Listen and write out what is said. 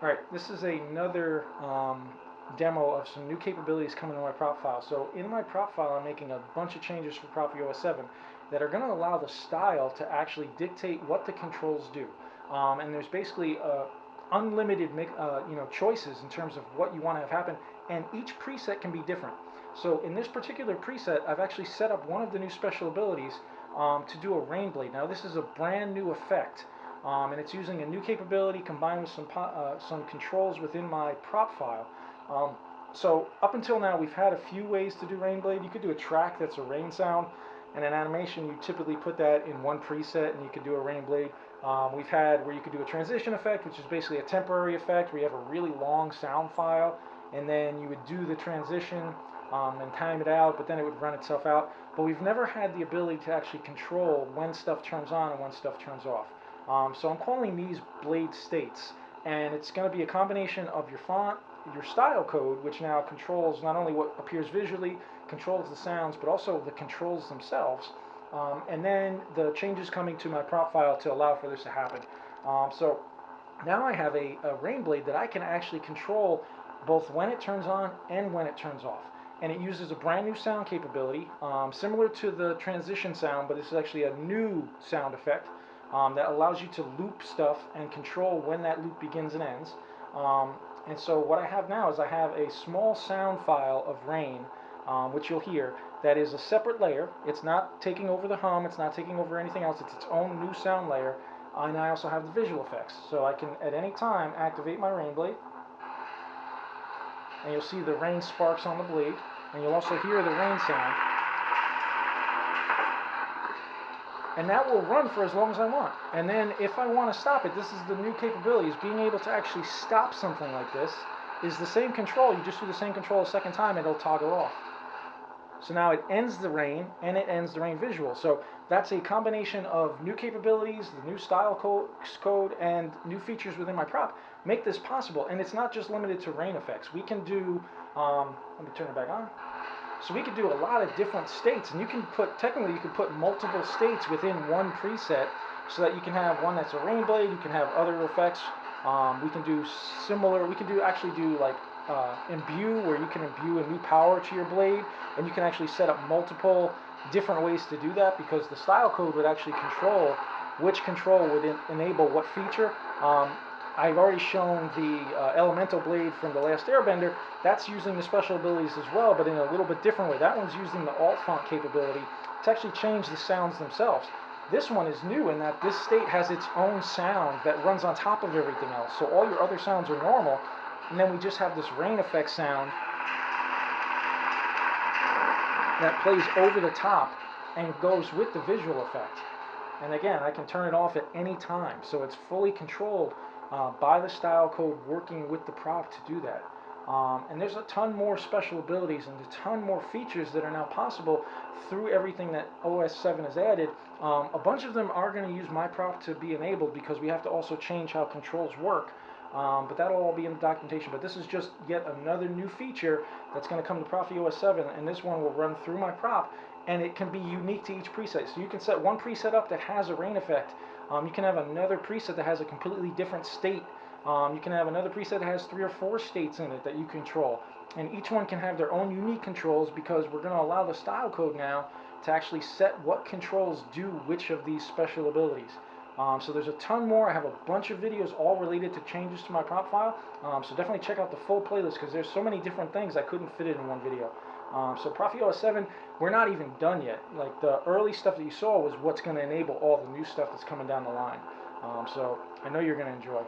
Alright, this is another demo of some new capabilities coming in my prop file. So in my prop file I'm making a bunch of changes for ProffieOS7 that are going to allow the style to actually dictate what the controls do. And there's basically unlimited choices in terms of what you want to have happen, and each preset can be different. So in this particular preset I've actually set up one of the new special abilities to do a rain blade. Now this is a brand new effect. And it's using a new capability combined with some controls within my prop file. So up until now we've had a few ways to do rain blade. You could do a track that's a rain sound, and an animation you typically put that in one preset and you could do a rain blade. We've had where you could do a transition effect, which is basically a temporary effect where you have a really long sound file and then you would do the transition and time it out, but then it would run itself out. But we've never had the ability to actually control when stuff turns on and when stuff turns off. So I'm calling these blade states, and it's going to be a combination of your font, your style code, which now controls not only what appears visually, controls the sounds, but also the controls themselves, and then the changes coming to my prop file to allow for this to happen. So now I have a rain blade that I can actually control both when it turns on and when it turns off. And it uses a brand new sound capability, similar to the transition sound, but this is actually a new sound effect. That allows you to loop stuff and control when that loop begins and ends. And so what I have now is I have a small sound file of rain, which you'll hear, that is a separate layer. It's not taking over the hum, it's not taking over anything else, it's its own new sound layer. And I also have the visual effects. So I can at any time activate my rain blade, and you'll see the rain sparks on the blade, and you'll also hear the rain sound. And that will run for as long as I want. And then if I want to stop it, this is the new capabilities. Being able to actually stop something like this is the same control. You just do the same control a second time and it'll toggle off. So now it ends the rain and it ends the rain visual. So that's a combination of new capabilities, the new style code, and new features within my prop make this possible. And it's not just limited to rain effects. We can do, let me turn it back on. So we could do a lot of different states, and you can put, technically you could put multiple states within one preset so that you can have one that's a rain blade, you can have other effects. We can do similar, we can actually do like imbue, where you can imbue a new power to your blade, and you can actually set up multiple different ways to do that, because the style code would actually control which control would enable what feature. I've already shown the elemental blade from The Last Airbender. That's using the special abilities as well, but in a little bit different way. That one's using the alt font capability to actually change the sounds themselves. This one is new in that this state has its own sound that runs on top of everything else. So all your other sounds are normal, and then we just have this rain effect sound that plays over the top and goes with the visual effect. And again, I can turn it off at any time, so it's fully controlled by the style code working with the prop to do that. And there's a ton more special abilities and a ton more features that are now possible through everything that OS 7 has added. A bunch of them are going to use my prop to be enabled, because we have to also change how controls work. But that'll all be in the documentation. But this is just yet another new feature that's going to come to ProffieOS 7, and this one will run through my prop, and it can be unique to each preset. So you can set one preset up that has a rain effect. You can have another preset that has a completely different state. You can have another preset that has 3 or 4 states in it that you control. And each one can have their own unique controls, because we're going to allow the style code now to actually set what controls do which of these special abilities. So there's a ton more. I have a bunch of videos all related to changes to my prop file. So definitely check out the full playlist, because there's so many different things I couldn't fit it in one video. So ProffieOS 7, we're not even done yet. Like, the early stuff that you saw was what's going to enable all the new stuff that's coming down the line. So I know you're going to enjoy.